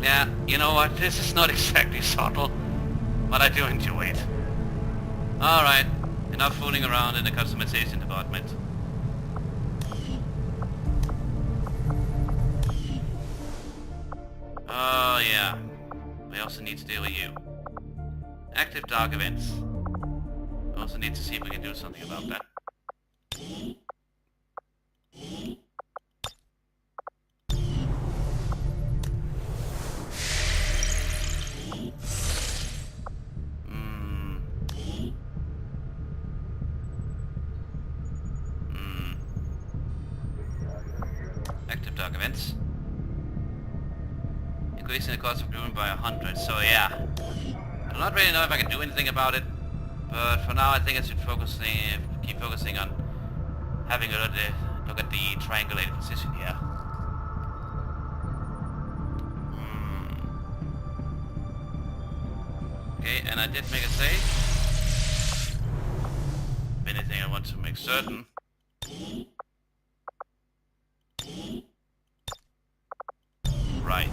Yeah, you know what? This is not exactly subtle, but I do enjoy it. Alright, enough fooling around in the customization department. Oh yeah, we also need to deal with you. Active dark events. We also need to see if we can do something about that. Active dark events. Increasing the cost of grooming by 100, so yeah. I do not really know if I can do anything about it, but for now I think I should keep focusing on having a look at the triangulated position here. Okay, and I did make a save. If anything, I want to make certain. Right.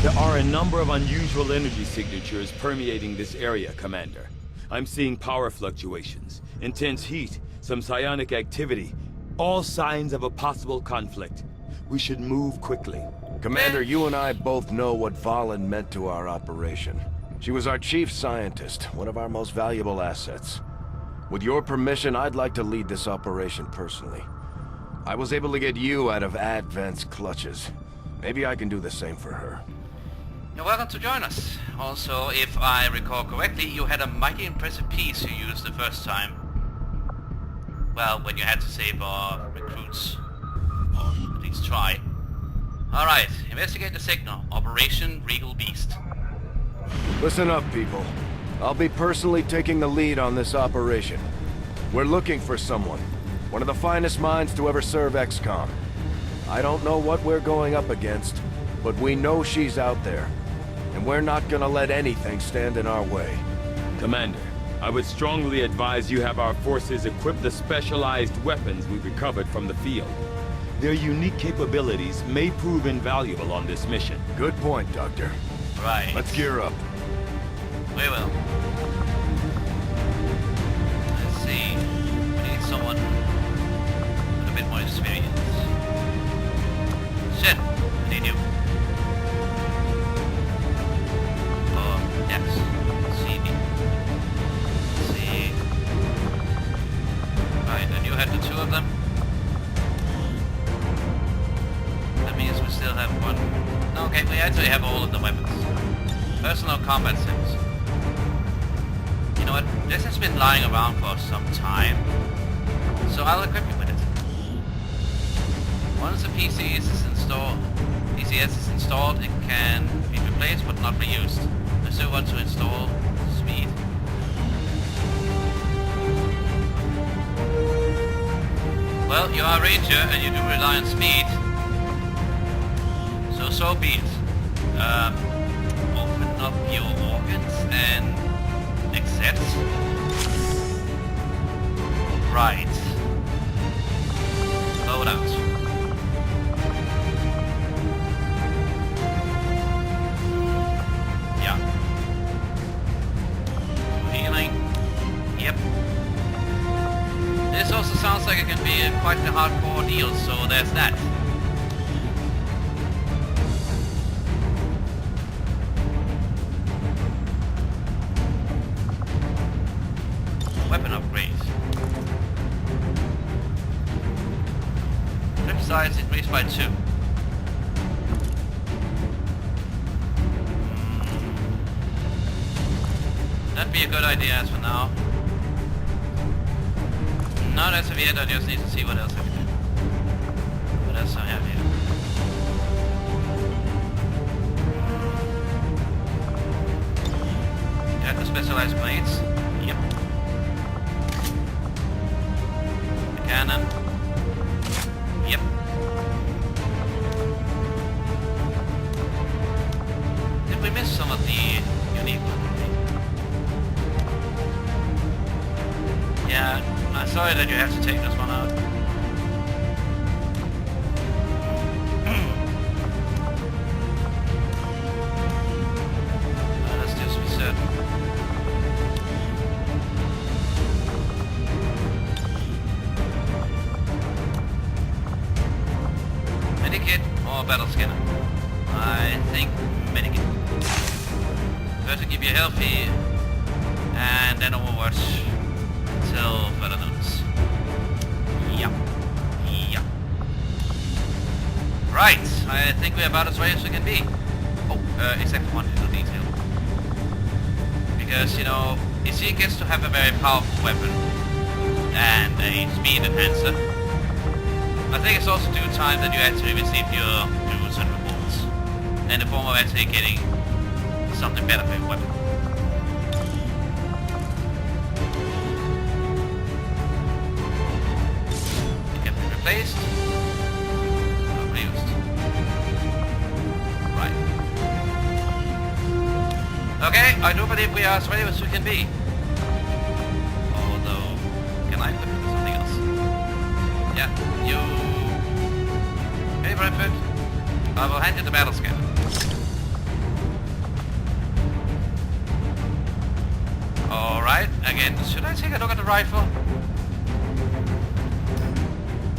There are a number of unusual energy signatures permeating this area, Commander. I'm seeing power fluctuations, intense heat, some psionic activity, all signs of a possible conflict. We should move quickly. Commander, you and I both know what Valen meant to our operation. She was our chief scientist, one of our most valuable assets. With your permission, I'd like to lead this operation personally. I was able to get you out of Advent's clutches. Maybe I can do the same for her. You're welcome to join us. Also, if I recall correctly, you had a mighty impressive piece you used the first time. Well, when you had to save our recruits. Or at least try. Alright, investigate the signal. Operation Regal Beast. Listen up, people. I'll be personally taking the lead on this operation. We're looking for someone. One of the finest minds to ever serve XCOM. I don't know what we're going up against, but we know she's out there. And we're not gonna let anything stand in our way. Commander, I would strongly advise you have our forces equip the specialized weapons we recovered from the field. Their unique capabilities may prove invaluable on this mission. Good point, Doctor. Right. Let's gear up. We will. Let's see. We need someone with a bit more experience. Shit, I need you. Oh, yes. Let's see. Let's see. Right, and you had the two of them. That means we still have one. Okay, we actually have all of the weapons. Personal combat sims. You know what? This has been lying around for some time, so I'll equip you with it. Once the PCS is installed, it can be replaced but not reused. I still want to install speed. Well, you are a ranger and you do rely on speed, so be it. Open up your organs and accept. Right. Load out. Yeah. Healing. Yep. This also sounds like it can be quite a hardcore deal, so there's that. Weapon upgrade. Grip size increased by 2. That'd be a good idea as for now. Not as of yet, I just need to see what else I can do. What else I have here? You have the specialized blades. Yep. The cannon. Yep. Did we miss some of the unique weaponry? Yeah, I'm sorry that you have to take this one out. or battle scanner? I think medic. First to keep you healthy, and then Overwatch till further notice. Yep. Yep. Right, I think we're about as ready as we can be. Oh, except for one little detail. Because, you know, he gets to have a very powerful weapon and a speed enhancer. I think it's also due time that you actually receive your dues and rewards in the form of actually getting something better for your weapon. It can be replaced. Not reused. Right. Okay, I do believe we are as ready as we can be. Although, can I look at something else? Yeah, you... Okay, Bradford. I will hand you the battle scanner. Alright, again, should I take a look at the rifle?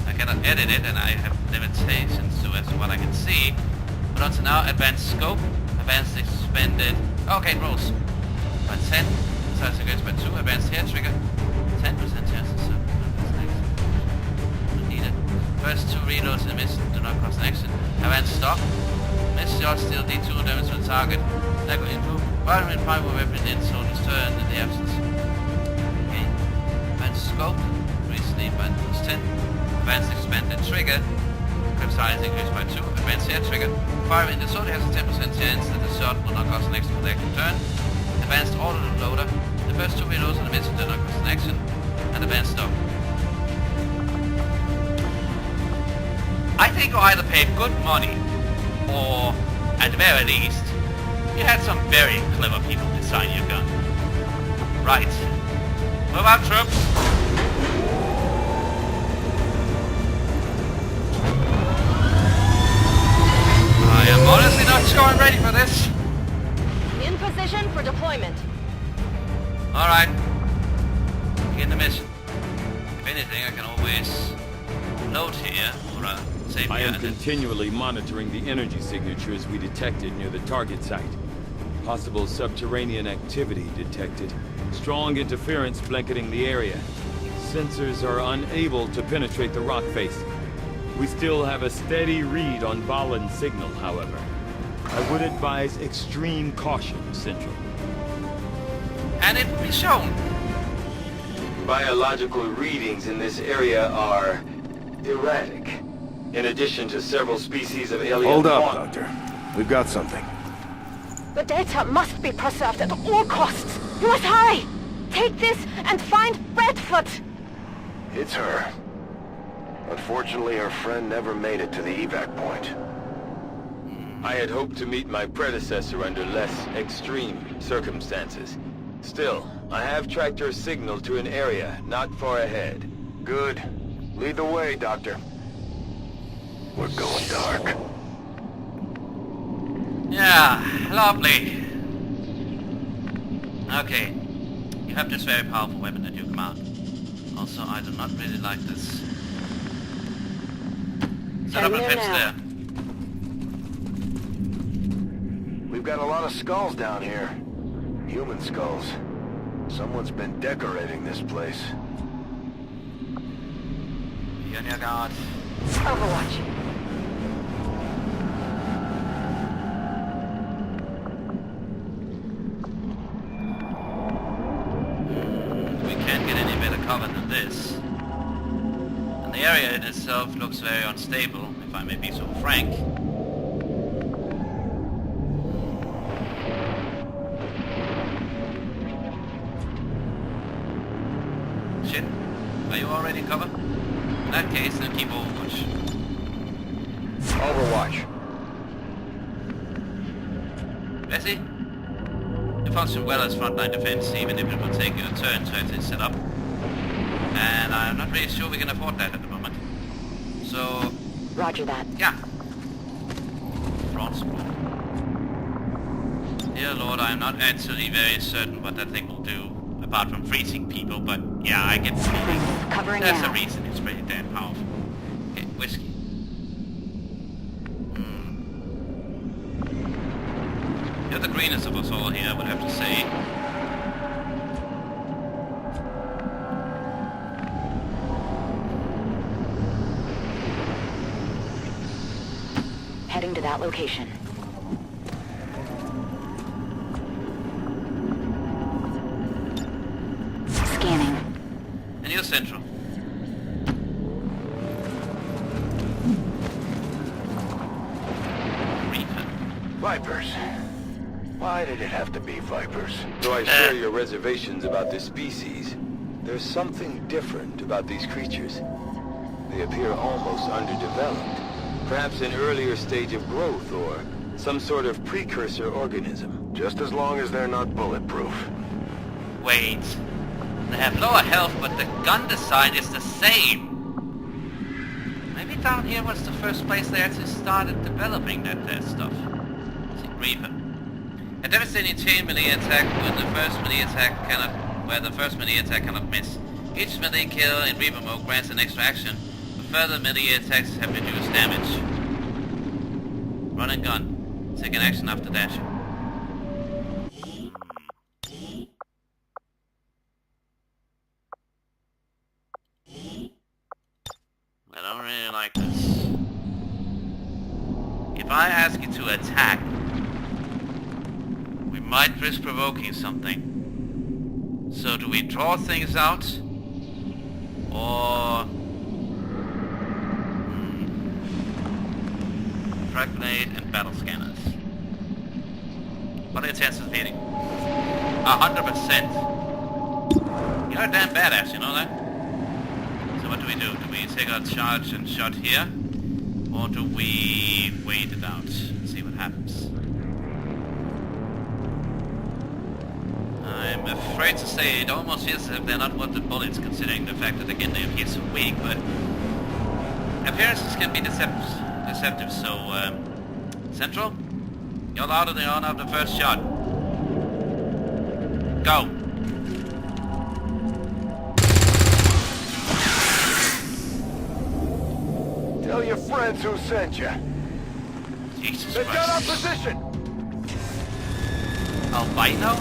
I cannot edit it and I have limitations to as to what I can see. But until now, advanced scope, advanced expanded... Okay, it rolls. By 10, size increased by 2, advanced hair trigger, 10% chance to serve. Needed. First 2 reloads in the miss do not cost an action. Advanced stock. Miss shot still D2 damage to the target. That will improve. Firing fire will weapon in soldier's turn in the absence. Okay. Advanced scope. Recently by +10. Advanced expanded trigger. Grip size increased by 2. Advanced hair trigger. Fire in the soldier has a 10% chance that the shot will not cost an action for the active turn. Advanced auto loader. The first 2 reloads in the mission do not cost an action. And advanced stock. I think you either paid good money, or at the very least, you had some very clever people design your gun. Right. Move out, troops! I am honestly not sure I'm ready for this. In position for deployment. Alright. Begin the mission. If anything, I can always load here, or save I here. am continually monitoring the energy signatures we detected near the target site. Possible subterranean activity detected. Strong interference blanketing the area. Sensors are unable to penetrate the rock face. We still have a steady read on Valen's signal, however. I would advise extreme caution, Central. And it will be shown. Biological readings in this area are erratic. In addition to several species of alien Hold up, fauna. Doctor. We've got something. The data must be preserved at all costs. You must hurry! Take this and find Redfoot! It's her. Unfortunately, her friend never made it to the evac point. I had hoped to meet my predecessor under less extreme circumstances. Still, I have tracked her signal to an area not far ahead. Good. Lead the way, Doctor. We're going dark. Yeah, lovely. Okay. You have this very powerful weapon at your command. Also, I do not really like this. Set up a fence there. We've got a lot of skulls down here. Human skulls. Someone's been decorating this place. Be on your guard. Overwatch. We can't get any better cover than this. And the area in itself looks very unstable, if I may be so frank. Shit. Are you already in cover? In that case, then keep Overwatch. Overwatch. Bessie? You function well as frontline defense, even if it will take you a turn to actually set up. And I'm not really sure we can afford that at the moment. So, Roger that. yeah. Front scroll. Dear Lord, I'm not actually very certain what that thing will do, apart from freezing people, but yeah, I get the feeling. Covering There's now. a reason it's pretty damn powerful. Okay, whiskey. us all here, I would have to say. Heading to that location. Scanning. And you're central. Reaper. Vipers. Why did it have to be Vipers? Though I share your reservations about this species, there's something different about these creatures. They appear almost underdeveloped. Perhaps an earlier stage of growth or some sort of precursor organism. Just as long as they're not bulletproof. Wait. They have lower health, but the gun design is the same. Maybe down here was the first place they actually started developing that stuff. See, Reaper. A devastating chain melee attack where the first melee attack cannot miss. Each melee kill in Reaper mode grants an extra action. Further melee attacks have reduced damage. Run and gun. Take an action after dash. I don't really like this. If I ask you to attack, we might risk provoking something. So do we draw things out? Or... frag grenade and battle scanners. What are your chances of hitting? 100%. You're a damn badass, you know that? So what do we do? Do we take our charge and shot here? Or do we wait it out and see what happens? I'm afraid to say it almost feels as if they're not worth the bullets, considering the fact that again they appear so weak, but appearances can be deceptive, so Central, you're louder than on of the first shot. Go. Tell your friends who sent you. Jesus They've got our Christ. position. Albino?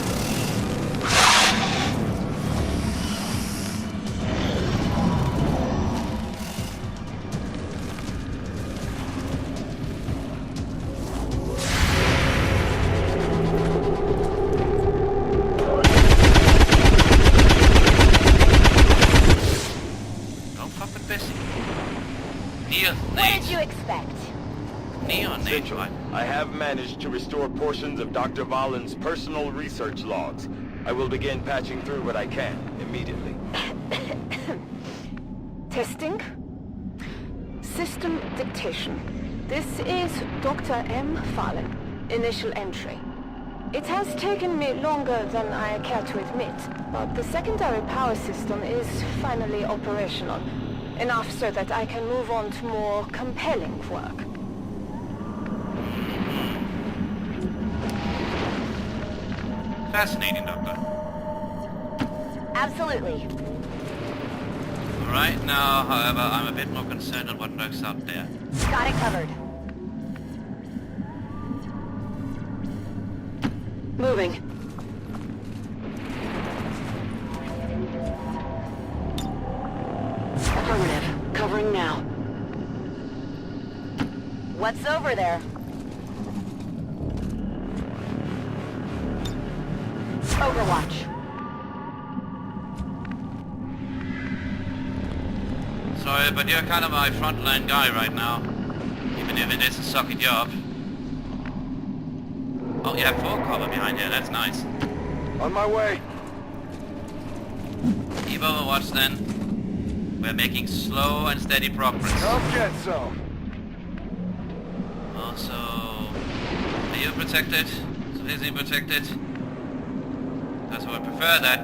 What did you expect? Neonate. Central, I have managed to restore portions of Dr. Valen's personal research logs. I will begin patching through what I can immediately. Testing. System dictation. This is Dr. M. Valen. Initial entry. It has taken me longer than I care to admit, but the secondary power system is finally operational. Enough so that I can move on to more compelling work. Fascinating, Doctor. Absolutely. Right now, however, I'm a bit more concerned on what lurks out there. Got it covered. Moving. Affirmative. Covering now. What's over there? Overwatch. Sorry, but you're kind of my frontline guy right now. Even if it is a sucky job. Oh, you have full cover behind you, that's nice. On my way. Keep Overwatch then. We're making slow and steady progress. Come get some. Also, are you protected? So is he protected? Because I would prefer that.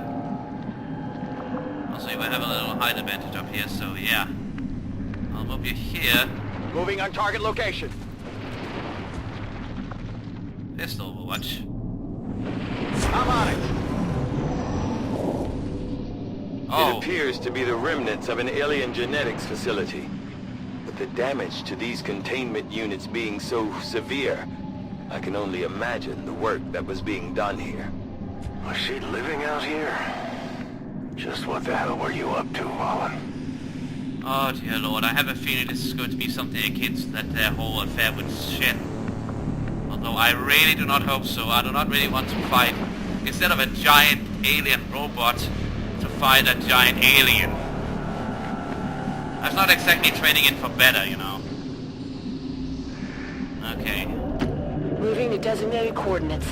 Also, you will have a little height advantage up here, so yeah. I'll move you here. Moving on target location. Pistol Overwatch. I'm on it. It Oh, appears to be the remnants of an alien genetics facility. But the damage to these containment units being so severe, I can only imagine the work that was being done here. Was she living out here? Just what the hell were you up to, Valen? Oh dear lord, I have a feeling this is going to be something akin to that whole affair with Shen. Although I really do not hope so. I do not really want to fight, instead of a giant alien robot, to fight a giant alien. I'm not exactly training in for better, you know. Okay. Moving to designated coordinates.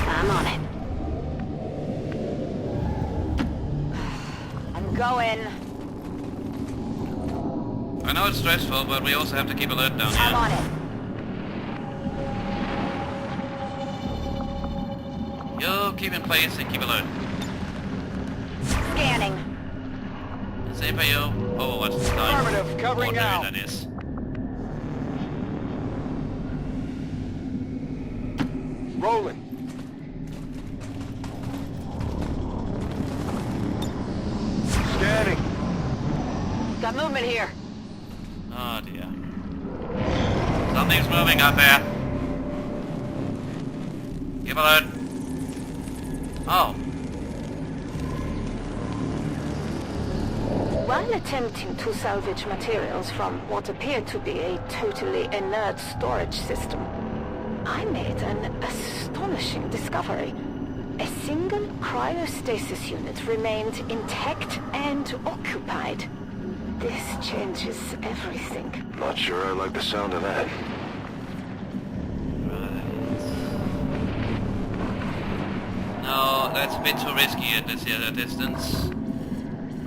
I'm on it. I'm going. I know it's stressful, but we also have to keep alert down I'm here. on it. You keep in place and keep alert. Scanning. Same for you. Oh, what's this time? Affirmative, covering Ordinary, now. that is. Rolling. Scanning. Got movement here. Oh dear. Something's moving up there. Keep alert. Oh. While attempting to salvage materials from what appeared to be a totally inert storage system, I made an astonishing discovery. A single cryostasis unit remained intact and occupied. This changes everything. Not sure I like the sound of that. No, that's a bit too risky at this distance.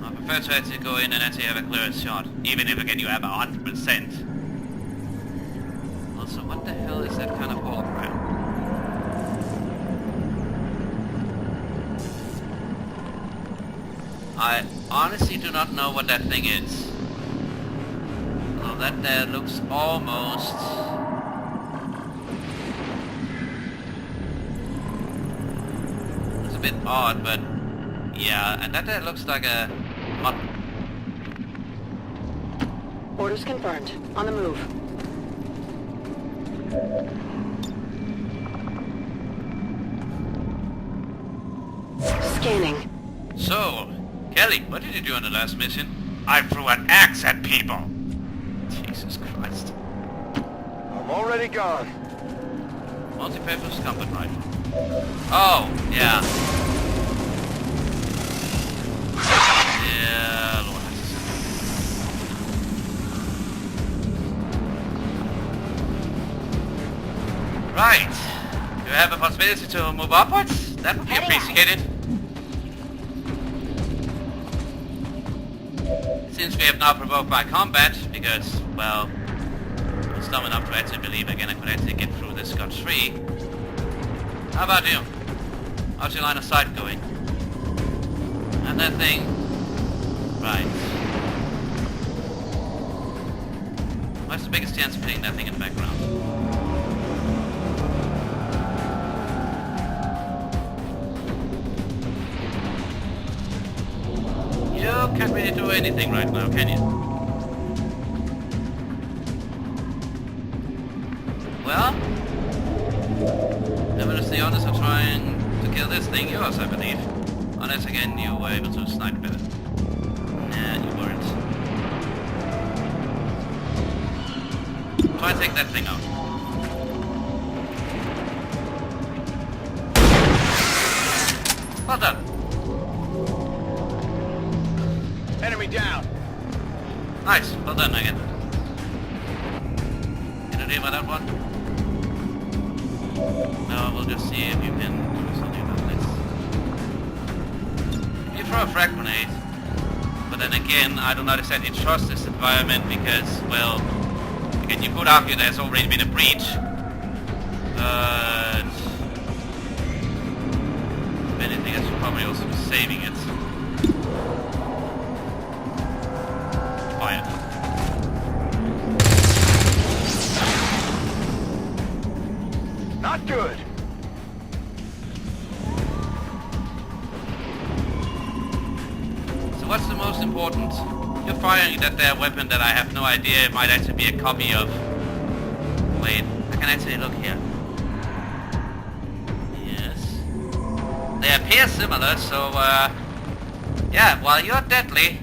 I prefer to actually go in and actually have a clear shot, even if again you have 100%. Also, what the hell is that kind of hologram? I honestly do not know what that thing is. Although that there looks almost... It's a bit odd, but... Yeah, and that there looks like a... Orders confirmed. On the move. Scanning. So, Kelly, what did you do on the last mission? I threw an axe at people! Jesus Christ. I'm already gone. Multi-purpose combat rifle. Oh, yeah. Yeah, Lord. Right. Do you have a possibility to move upwards? That would be Heading out. appreciated. Since we have now provoked by combat, because, well, it's dumb enough to actually believe again I could actually get through this scot-free. How about you? How's your line of sight going? And that thing... Right. What's the biggest chance of hitting that thing in the background? You can't really do anything right now, can you? Well, never to stay honest, I'm trying to kill this thing yours, I believe. Unless again you were able to snipe better. Nah, you weren't. Try and take that thing out. Well done. Enemy down. Nice, well done again. Can you deal with that one? No, we'll just see if you can do something about this. You throw a frag grenade, but then again, I do not exactly trust this environment because, well, again, you could argue there's already been a breach, but if anything, I should probably also be saving it. Fire. Not good. So what's the most important You're firing that there weapon that I have no idea it might actually be a copy of. Wait, I can actually look here. Yes. They appear similar, so yeah, while you're deadly,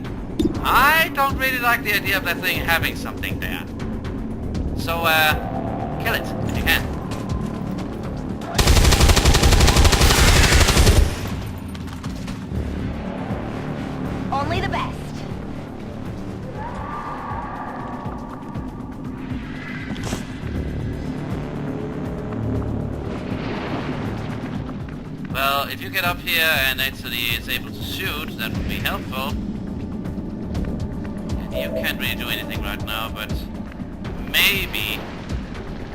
I don't really like the idea of that thing having something there. So kill it if you can. Only the best. Well, if you get up here and actually is able to shoot, that would be helpful. You can't really do anything right now, but maybe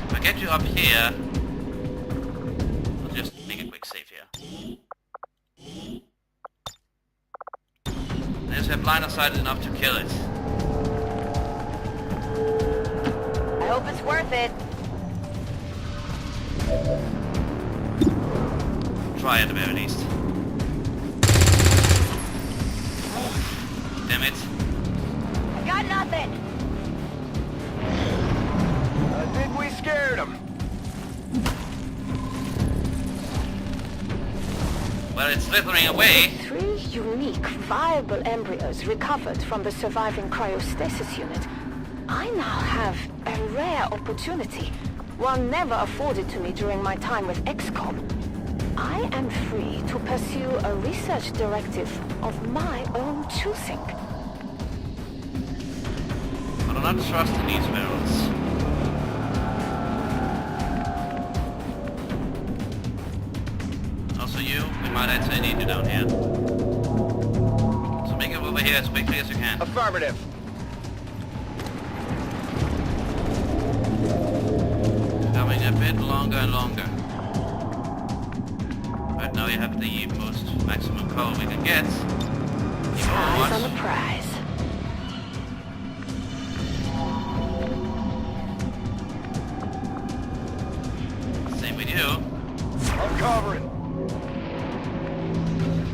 if I get you up here, I'll just make a quick save here. There's have line of sight enough to kill it. I hope it's worth it. Try at the very least. Damn it. I got nothing. I think we scared him. Well, it's slithering away. 3 unique, viable embryos recovered from the surviving cryostasis unit. I now have a rare opportunity, one never afforded to me during my time with XCOM. I am free to pursue a research directive of my own choosing. I do not trust in these barrels. Also you, we might actually need you down here. So make it over here as quickly as you can. Affirmative. Becoming a bit longer and longer. Right now you have the most maximum cover we can get. Eyes on the prize. Same with you. I'm covering.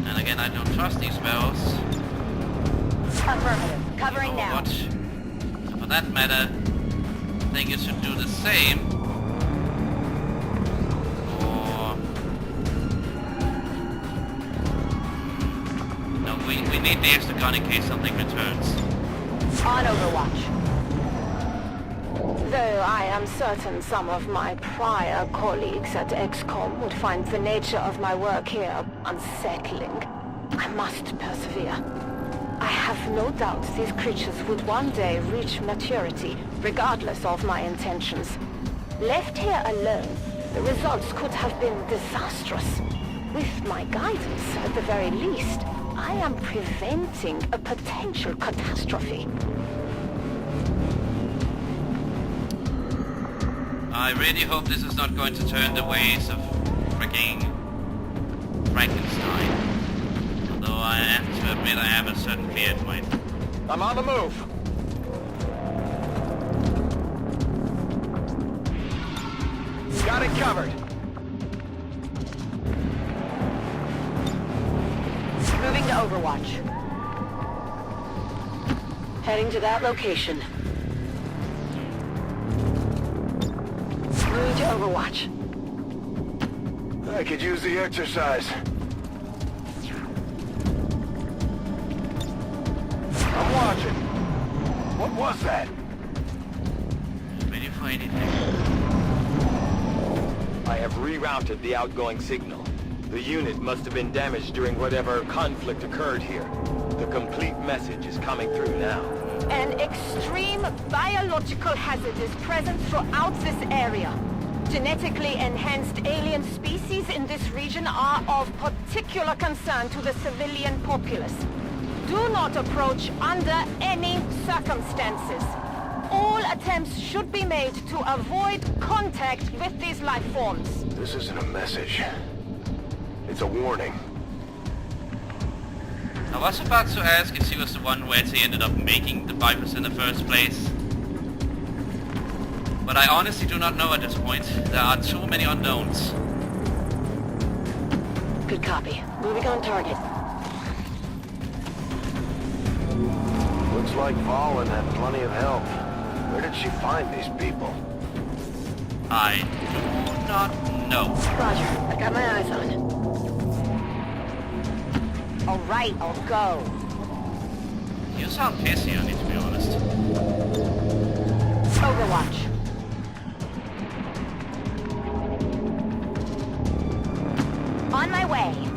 And again, I don't trust these barrels. Affirmative. Covering now. Overwatch. And for that matter, I think you should do the same. Or... No, we need the extra gun in case something returns. On Overwatch. Though I am certain some of my prior colleagues at XCOM would find the nature of my work here unsettling, I must persevere. I have no doubt these creatures would one day reach maturity, regardless of my intentions. Left here alone, the results could have been disastrous. With my guidance, at the very least, I am preventing a potential catastrophe. I really hope this is not going to turn the ways of freaking Frankenstein. Although I have to admit I have a certain fear it might. I'm on the move. Got it covered. Moving to Overwatch. Heading to that location. Moving to Overwatch. I could use the exercise. I'm watching. What was that? Ready for anything. I have rerouted the outgoing signal. The unit must have been damaged during whatever conflict occurred here. The complete message is coming through now. An extreme biological hazard is present throughout this area. Genetically enhanced alien species in this region are of particular concern to the civilian populace. Do not approach under any circumstances. All attempts should be made to avoid contact with these life forms. This isn't a message. It's a warning. I was about to ask if she was the one who actually ended up making the bypass in the first place. But I honestly do not know at this point. There are too many unknowns. Good copy. Moving on target. Looks Looks like Valen had plenty of help. Where did she find these people? I do not know. Roger, I got my eyes on. All right, I'll go. You sound pissy, I need to be honest. Overwatch. On my way.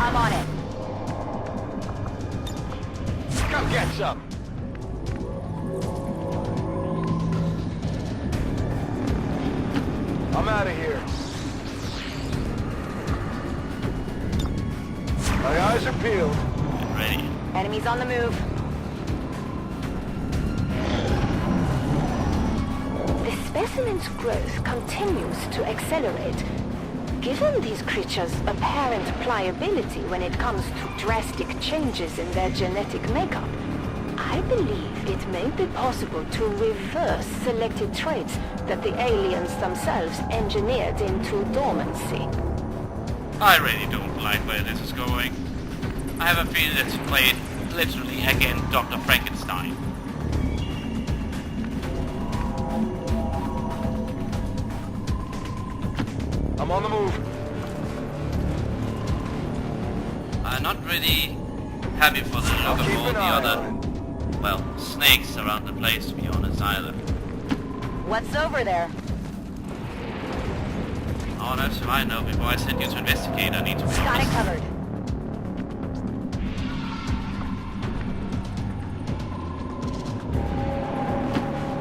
I'm on it. Come get some! I'm out of here. My eyes are peeled. Get ready. Enemies on the move. The specimen's growth continues to accelerate. Given these creatures' apparent pliability when it comes to drastic changes in their genetic makeup, I believe it may be possible to reverse selected traits that the aliens themselves engineered into dormancy. I really don't like where this is going. I have a feeling it's played literally against Dr. Frankenstein. I'm on the move. I'm not really happy for the look of all the other, well, snakes around the place, to be honest, either. What's over there? Oh, that's what I know. Before I send you to investigate, I need to be Got it honest. covered.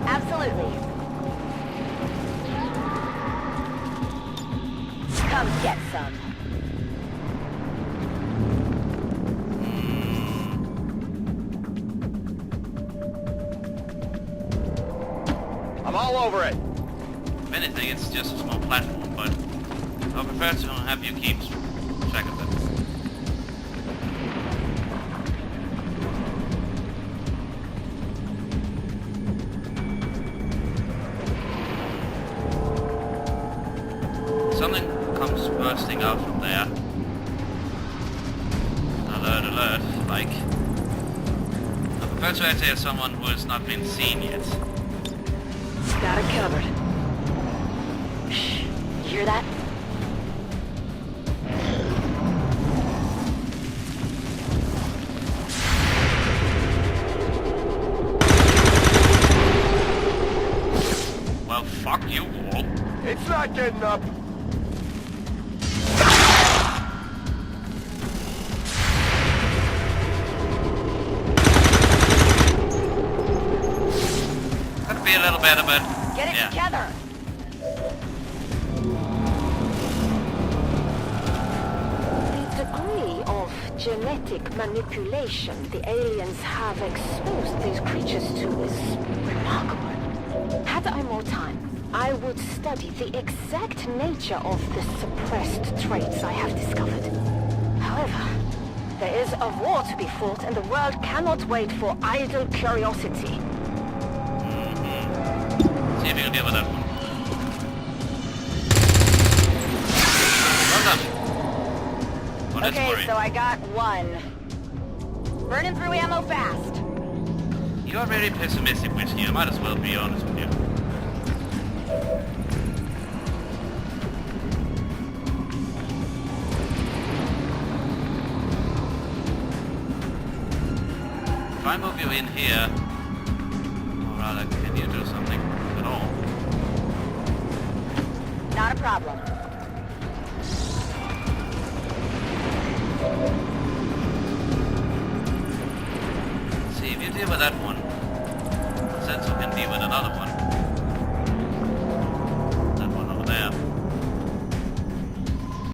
Absolutely. Come get some. I'm all over it. If anything, it's just a small platform, but I prefer to have you keep track of it. Something comes bursting out from there. Alert, alert, like... I prefer to act as someone who has not been seen yet. Got it covered. Shh. You hear that? Well, fuck you all. It's not getting up. Could be a little better, but Get it yeah. together. The degree of genetic manipulation the aliens have exposed these creatures to is remarkable. Had I more time, I would study the exact nature of the suppressed traits I have discovered. However, there is a war to be fought, and the world cannot wait for idle curiosity. See if you can deal with that one. Well done. Well, let's Okay, worry. so I got one. Burning through ammo fast. You are very pessimistic, Whiskey. I might as well be honest with you. If I move you in here, or rather, can you do something at all? Not a problem. See, if you deal with that one, Senso can deal with another